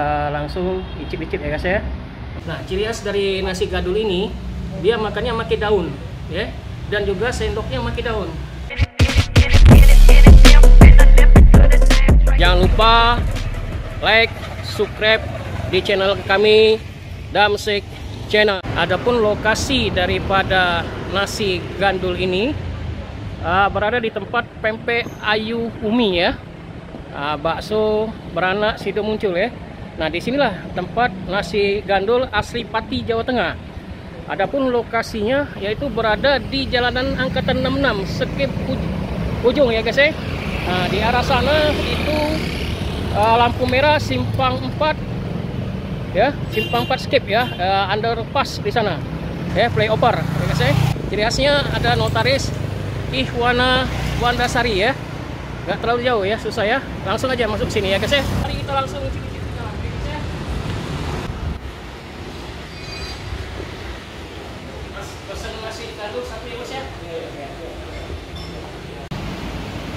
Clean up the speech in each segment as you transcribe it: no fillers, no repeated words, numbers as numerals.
kita langsung icip-icip ya guys ya. Nah, ciri khas dari nasi gandul ini, dia makannya pakai daun, ya, dan juga sendoknya pakai daun. Jangan lupa like, subscribe di channel kami Damsek Channel. Adapun lokasi daripada nasi gandul ini berada di tempat Pempek Ayu Umi ya. Bakso beranak sido muncul ya. Nah, disinilah tempat nasi gandul asli Pati, Jawa Tengah. Adapun lokasinya yaitu berada di Jalanan Angkatan 66 Skip ujung ya guys ya. Nah, di arah sana itu lampu merah simpang 4 ya, simpang 4 skip ya, underpass di sana ya, flyover ya guys ya. Ciri khasnya ada notaris Ihwana Wandasari ya. Nggak terlalu jauh ya, susah ya. Langsung aja masuk sini ya guys ya. Mari kita langsung cicip di dalam ya guys ya. Mas pesan nasi gandul satu ya guys ya.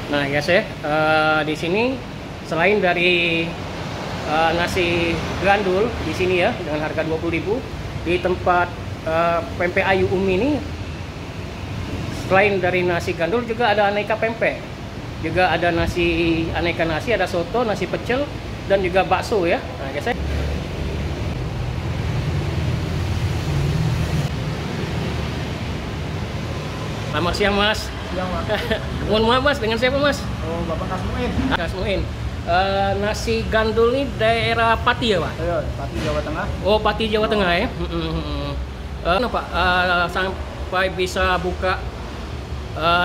Nah guys ya, di sini selain dari nasi gandul di sini ya dengan harga 20.000 di tempat Pempek Ayu Umi ini, selain dari nasi gandul juga ada aneka pempek, juga ada nasi, aneka nasi, ada soto, nasi pecel, dan juga bakso ya. Nah guys ya. Selamat siang mas. Siang mas. Mohon maaf mas, dengan siapa mas? Oh, Bapak Kasmuin. Kasmuin. Nasi gandul ini daerah Pati ya pak? Iya, Pati Jawa Tengah. Oh, Pati Jawa Tengah ya. Pak, sampai bisa buka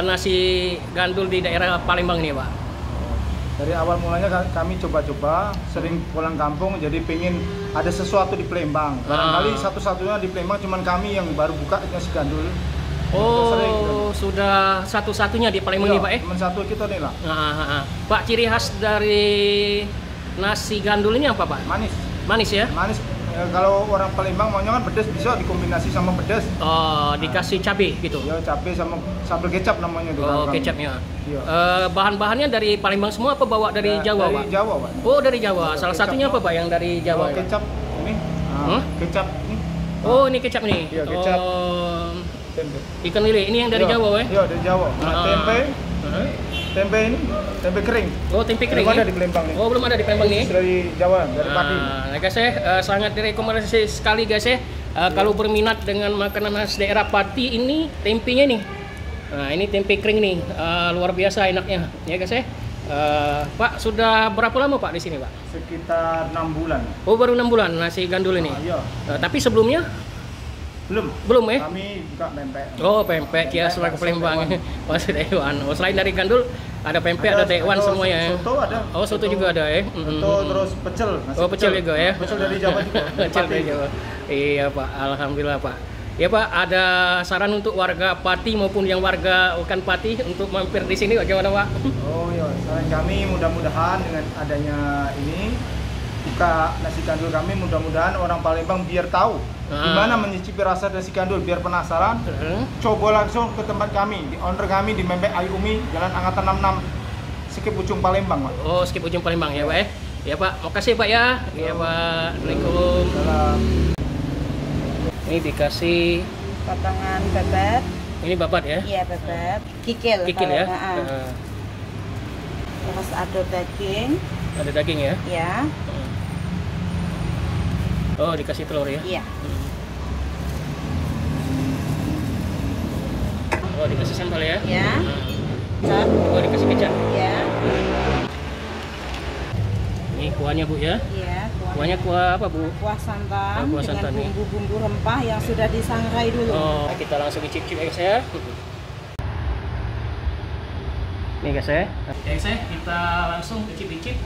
nasi gandul di daerah Palembang ini pak? Dari awal mulanya kami coba-coba, sering pulang kampung, jadi pengen ada sesuatu di Palembang. Barangkali satu-satunya di Palembang cuman kami yang baru buka nasi gandul. Oh, sudah satu-satunya di Palembang ini pak Cuma satu kita nih lah. Pak, ciri khas dari nasi gandul ini apa pak? Manis. Manis ya? Manis. Kalau orang Palembang maunya kan pedas, bisa dikombinasi sama pedas. Oh, dikasih cabai gitu? Ya, cabai sama sambal kecap namanya. Oh, kecapnya. Iya. Bahan-bahannya dari Palembang semua apa bawa dari Jawa pak? Dari Jawa pak. Oh, dari Jawa. Salah satunya apa pak yang dari Jawa? Kecap ini. Kecap ini. Oh, ini kecap nih. Iya, kecap. Tempe. Ikan lele ini yang dari Jawa ya? Iya, dari Jawa. Tempe. Tempe ini, tempe kering. Oh, tempe kering. Belum ada di Palembang nih. Oh, belum ada di Palembang nih. Dari Jawa, dari Pati. Nah guys ya, sangat direkomendasi sekali guys ya. Kalau berminat dengan makanan khas daerah Pati ini, tempenya nih. Nah, ini tempe kering nih, luar biasa enaknya ya guys ya. Pak, sudah berapa lama Pak di sini Pak? Sekitar 6 bulan. Oh, baru 6 bulan nasi gandul ini. Iya. Tapi sebelumnya? Belum ya? Kami buka pempek. Oh, pempek ya, selain Palembang. Masih Taiwan. Oh, selain dari gandul ada pempek, ada Taiwan semuanya. Soto ada. Oh, soto juga ada ya. Soto terus pecel. Oh, pecel juga ya. Pecel dari Jawa juga. Pecel dari Jawa. Iya, Pak. Alhamdulillah, Pak. Ya, Pak, ada saran untuk warga Pati maupun yang warga bukan Pati untuk mampir di sini bagaimana, Pak? Oh, iya. Saran kami mudah-mudahan dengan adanya ini buka nasi gandul kami, mudah-mudahan orang Palembang biar tahu gimana menyicipi rasa nasi gandul, biar penasaran. Coba langsung ke tempat kami, di owner kami di Pempek Ayu Umi, Jalan Angkatan 66 Skip ujung Palembang, Pak. Oh, Skip ujung Palembang ya, Pak ya. Ya, Pak. Makasih, Pak ya. Iya, Pak. Assalamualaikum. Salam. Ini dikasih potongan bebek. Ini babat ya? Iya, bebek. Kikil. Kikil ya? Terus ada daging. Ada daging ya? Iya. Oh, dikasih telur ya? Iya. Oh, dikasih sambal ya? Iya. Oh, dikasih kecap? Iya. Ini kuahnya Bu ya? Iya. Kuahnya kuah apa Bu? Kuah santan, kuah santan dengan nih. bumbu-bumbu rempah yang sudah disangrai dulu. Oh, kita langsung icip-icip ya guys ya. Nih guys ya. Guys ya, kita langsung icip-icip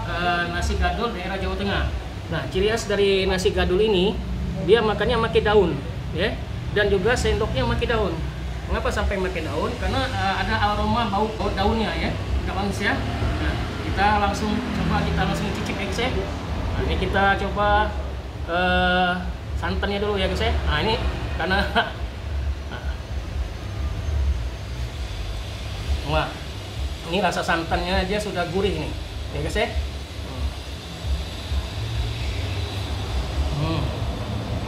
nasi gandul daerah Jawa Tengah. Nah, ciri khas dari nasi gandul ini, dia makannya pakai daun, ya, dan juga sendoknya pakai daun. Mengapa sampai pakai daun? Karena ada aroma bau daunnya ya, nggak manis ya. Nah, kita langsung cicip ya guys ya. Nah, ini kita coba santannya dulu ya guys ya. Nah, ini karena wah, ini rasa santannya aja sudah gurih nih, ya guys ya.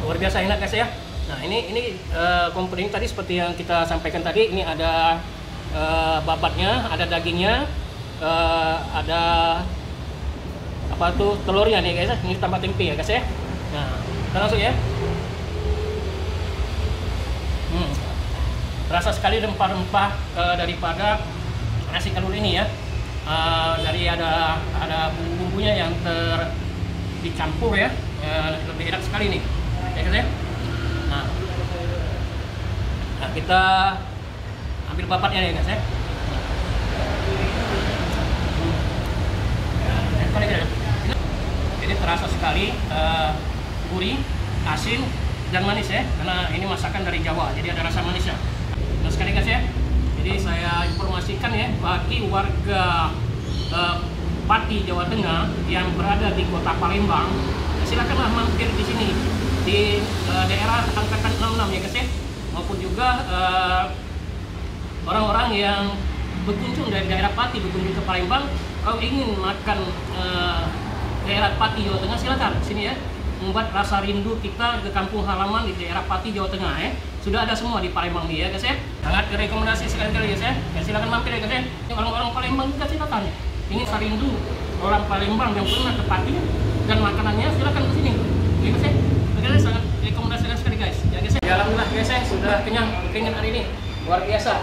luar biasa enak guys ya. Nah ini komponen tadi seperti yang kita sampaikan tadi, ini ada babatnya, ada dagingnya, ada apa tuh telurnya nih guys. Ini tambah tempe ya guys ya. Nah kita langsung ya. Terasa sekali rempah-rempah daripada nasi gandul ini ya. Dari ada bumbu-bumbunya yang dicampur ya, lebih enak sekali nih ya guys ya. Nah kita ambil babatnya ya guys ya. Ini terasa sekali gurih, asin dan manis ya, karena ini masakan dari Jawa, jadi ada rasa manisnya. Nah sekali guys ya, jadi saya informasikan ya bagi warga Pati Jawa Tengah yang berada di kota Palembang, silakanlah mampir di sini di daerah angkatan 66 ya guys ya, maupun juga orang-orang yang berkunjung dari daerah Pati berkunjung ke Palembang, kalau ingin makan daerah Pati Jawa Tengah, silakan sini ya, membuat rasa rindu kita ke kampung halaman di daerah Pati Jawa Tengah ya. Sudah ada semua di Palembang nih ya guys ya. Sangat rekomendasi sekali guys ya. Silakan mampir ya guys ya. Orang-orang Palembang juga silakan. Ini rindu orang Palembang yang pernah ke Pati dan makanannya, silakan ke sini. Ya guys ya. Oke, sangat rekomendasi sekali guys. Ya guys ya. Alhamdulillah guys ya, sudah kenyang keringat hari ini. Luar biasa.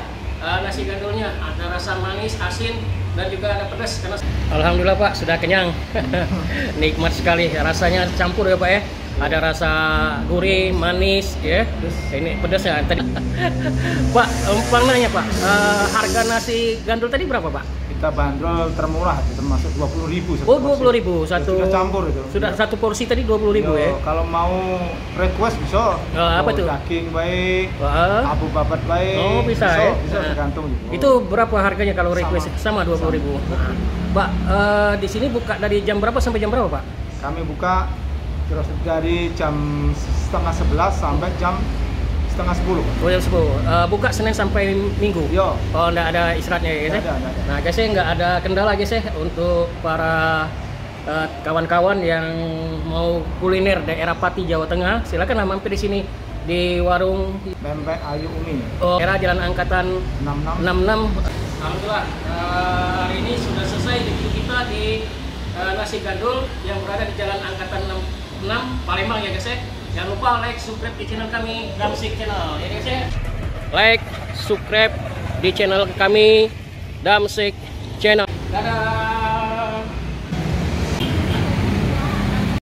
Nasi gandulnya ada rasa manis, asin, dan juga ada pedas. Karena alhamdulillah Pak, sudah kenyang. Nikmat sekali rasanya, campur ya Pak ya. Ada rasa gurih, manis ya. Ini pedas ya tadi. Pak, umpang nanya Pak, harga nasi gandul tadi berapa Pak? Kita bandrol termurah, termasuk 20.000. Oh 20.000 satu. Sudah campur itu. Sudah satu porsi tadi 20.000 ya. Kalau mau request bisa. Apa tuh? Daging baik, abu babat baik. Oh bisa ya. Bisa tergantung. Itu berapa harganya kalau request? Sama 20.000. Pak, di sini buka dari jam berapa sampai jam berapa Pak? Kami buka terus dari jam 10:30 sampai jam 9:30. Oh jam 10. Buka Senin sampai Minggu? Yo. Oh enggak ada istirahatnya ya guys? Ada. Nah guys ya, nggak ada kendala guys ya untuk para kawan-kawan yang mau kuliner daerah Pati Jawa Tengah, silakanlah mampir di sini di warung Pempek Ayu Umi. Oh, daerah Jalan Angkatan 66. Alhamdulillah hari ini sudah selesai review kita di nasi gandul yang berada di Jalan Angkatan 66 Palembang ya guys ya. Jangan lupa like, subscribe di channel kami Damsik Channel ya guys ya. Like, subscribe di channel kami Damsik Channel. Dadah.